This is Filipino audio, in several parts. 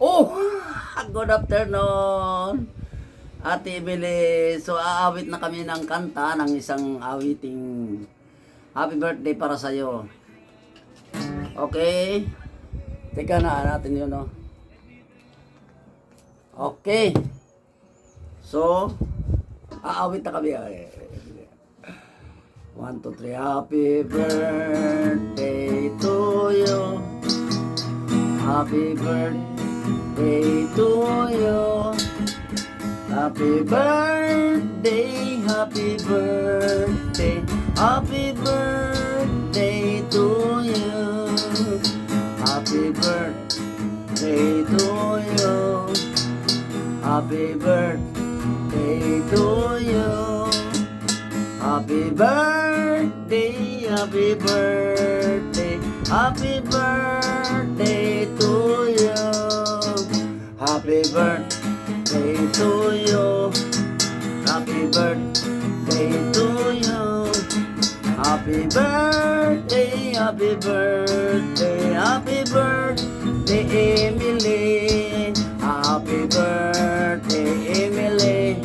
Oh, good afternoon, Ate Emily. So, aawit na kami ng kanta ng isang awiting happy birthday para sa'yo. Okay? Teka na natin yun, no? Okay. So, aawit na kami. 1, 2, 3. Happy birthday to you. Happy birthday to you. Happy birthday, happy birthday, happy birthday to you. Happy birthday to you. Happy birthday to you. Happy birthday, happy birthday, happy birthday to you. Happy birthday to you. Happy birthday to you. Happy birthday, happy birthday, happy birthday, Emily. Happy birthday, Emily.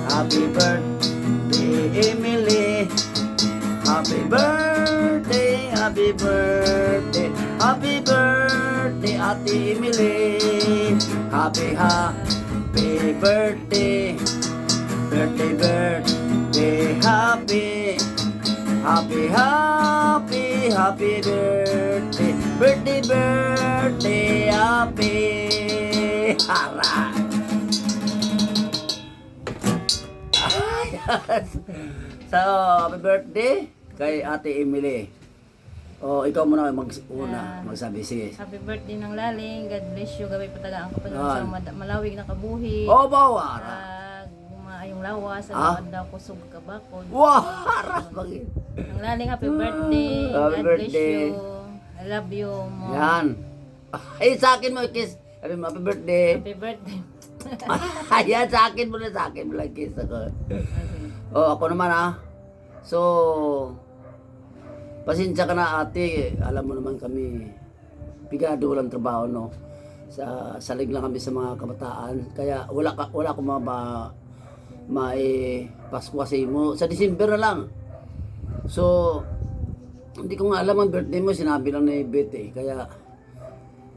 Happy birthday, Emily. Happy birthday, happy birthday, happy birthday, Ate Emily. Happy birthday, birthday, birthday, happy birthday, birthday, happy. Alright. So, happy birthday kay Ate Emily. O, ikaw muna magsabi. Sige. Happy birthday ng laling. God bless you. Gabay patagaan ko pa Yan. sa malawig na kabuhi. O, bawara. Gumaayong lawas. Ah? Sa daw kusog kabakod. Wara. Bakit? Ang laling, happy birthday. Happy God birthday. bless you. I love you. Mo. Yan. Ay, sa akin mo, kiss. Happy birthday. Happy birthday. Ayan, sa akin mo lang, kiss ako. O, ako naman So, pasensya ka na ate, alam mo naman kami, pigado walang trabaho, no? Salig lang kami sa mga kabataan, kaya wala akong paskwasin mo. Sa December na lang. So, hindi ko nga alam ang birthday mo, sinabi lang ni Beth kaya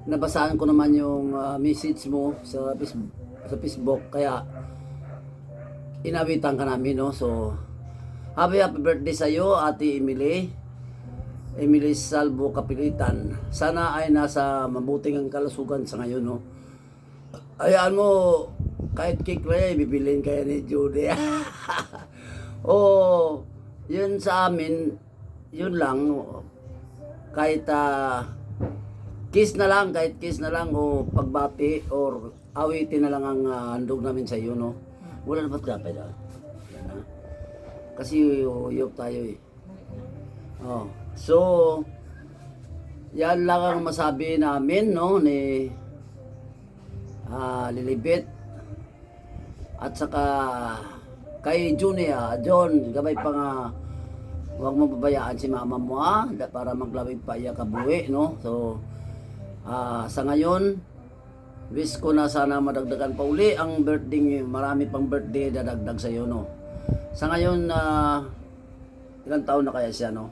nabasaan ko naman yung message mo sa Facebook, kaya inawitan ka namin, no? So, happy birthday sa iyo, Ate Emily Salvo Kapilitan. Sana ay nasa mabuting ang kalusugan sa ngayon, no? Ayaan mo, kahit cake na yan, bibilin kaya ni Judy. Oh, yun sa amin, yun lang. Kahit kiss na lang o pagbati or awitin na lang ang handog namin sa iyo, no? Wala na ba't dapat kasi uyop tayo Oh. So, yan lang ang masabi namin, no, ni Lilibet. At saka kay John, gabay pa nga, huwag mo pabayaan si mama mo, para maglawig pa iya kabuhi, no. So, sa ngayon, wish ko na sana madagdagan pa uli ang birthday, marami pang birthday dadagdag sa iyo, no. Sa ngayon, ilang taon na kaya siya, no?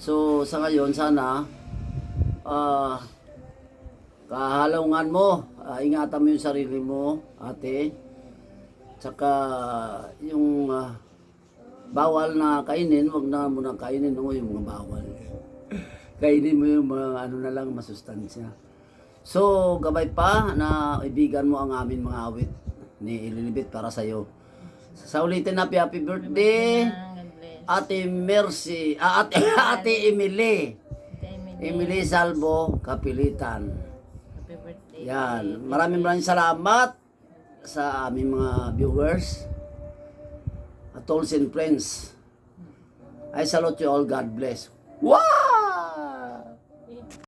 So, sa ngayon, sana, kahalungan mo, ingatan mo yung sarili mo, ate. Tsaka, yung bawal na kainin, wag na mo na kainin, no? Yung mga bawal. Kainin mo yung mga ano na lang, masustansya. So, gabay pa na ibigan mo ang amin mga awit ni Lilibet para sa'yo. Sa ulitin na happy birthday, Ate Mercy, Ate Emily. Emily Salvo Kapilitan. Happy birthday. Yan, maraming salamat sa aming mga viewers at all and friends. I salute you all, God bless. Wow!